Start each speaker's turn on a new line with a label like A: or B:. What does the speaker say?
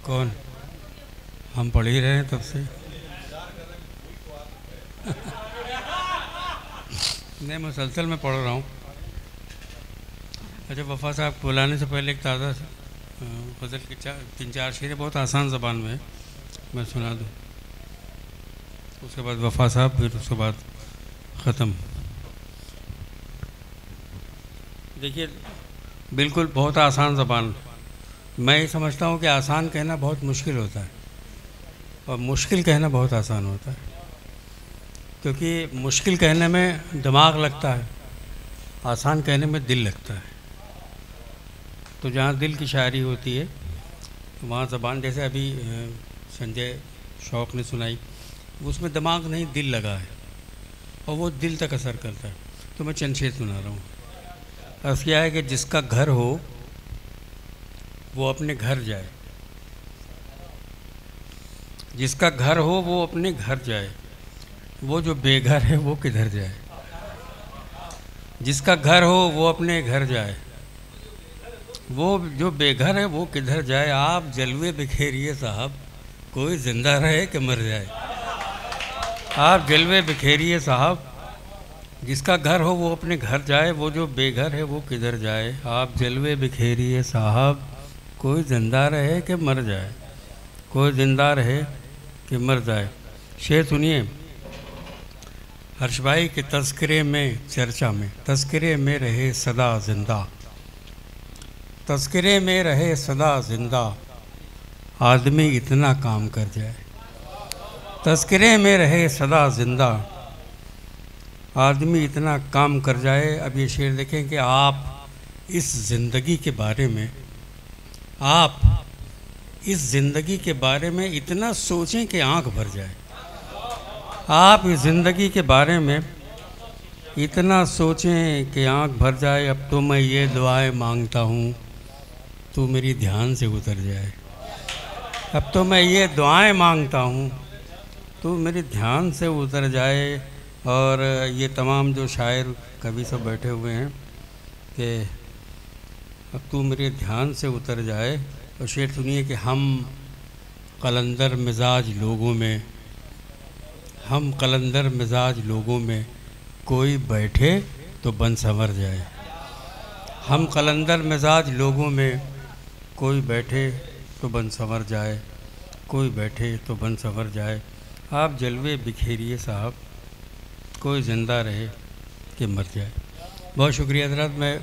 A: कौन? हम पढ़ ही रहे हैं तब से। नहीं, मुसलसल मैं पढ़ रहा हूँ। अच्छा, वफ़ा साहब बुलाने से पहले एक ताज़ा गज़ल के 3-4 शेर बहुत आसान ज़बान में है, मैं सुना दूँ। उसके बाद वफ़ा साहब, फिर उसके बाद ख़त्म। देखिए, बिल्कुल बहुत आसान ज़बान। मैं ये समझता हूँ कि आसान कहना बहुत मुश्किल होता है और मुश्किल कहना बहुत आसान होता है, क्योंकि मुश्किल कहने में दिमाग लगता है, आसान कहने में दिल लगता है। तो जहाँ दिल की शायरी होती है वहाँ ज़बान, जैसे अभी संजय शौक़ ने सुनाई, उसमें दिमाग नहीं दिल लगा है और वो दिल तक असर करता है। तो मैं चंद शेर सुना रहा हूँ। अर्ज़ किया है कि जिसका घर हो वो अपने घर जाए, जिसका घर हो वो अपने घर जाए, वो जो बेघर है वो किधर जाए। जिसका घर हो वो अपने घर जाए, वो जो बेघर है वो किधर जाए। आप जलवे बिखेरिए साहब, कोई ज़िंदा रहे कि मर जाए। आप जलवे बिखेरिए साहब, जिसका घर हो वो अपने घर जाए, वो जो बेघर है वो किधर जाए। आप जलवे बिखेरिए साहब, कोई ज़िंदा रहे कि मर जाए, कोई ज़िंदा रहे कि मर जाए। शेर सुनिए, हर्ष भाई के तज़किरे में, चर्चा में, तज़किरे में रहे सदा ज़िंदा, तज़किरे में रहे सदा ज़िंदा, आदमी इतना काम कर जाए। तज़किरे में रहे सदा ज़िंदा, आदमी इतना काम कर जाए। अब ये शेर देखें कि आप इस ज़िंदगी के बारे में, आप इस ज़िंदगी के बारे में इतना सोचें कि आँख भर जाए। आप इस ज़िंदगी के बारे में इतना सोचें कि आँख भर जाए। अब तो मैं ये दुआएं मांगता हूँ, तू मेरी ध्यान से उतर जाए। अब तो मैं ये दुआएं मांगता हूँ, तू मेरी ध्यान से उतर जाए। और ये तमाम जो शायर कवि सब बैठे हुए हैं कि अब तू मेरे ध्यान से उतर जाए। और शेर सुनिए कि हम कलंदर मिजाज लोगों में, हम कलंदर मिजाज लोगों में, कोई बैठे तो बन संवर जाए। हम कलंदर मिजाज लोगों में, कोई बैठे तो बन संवर जाए, कोई बैठे तो बन संवर जाए। आप जलवे बिखेरिए साहब, कोई ज़िंदा रहे कि मर जाए। बहुत शुक्रिया हज़रात। मैं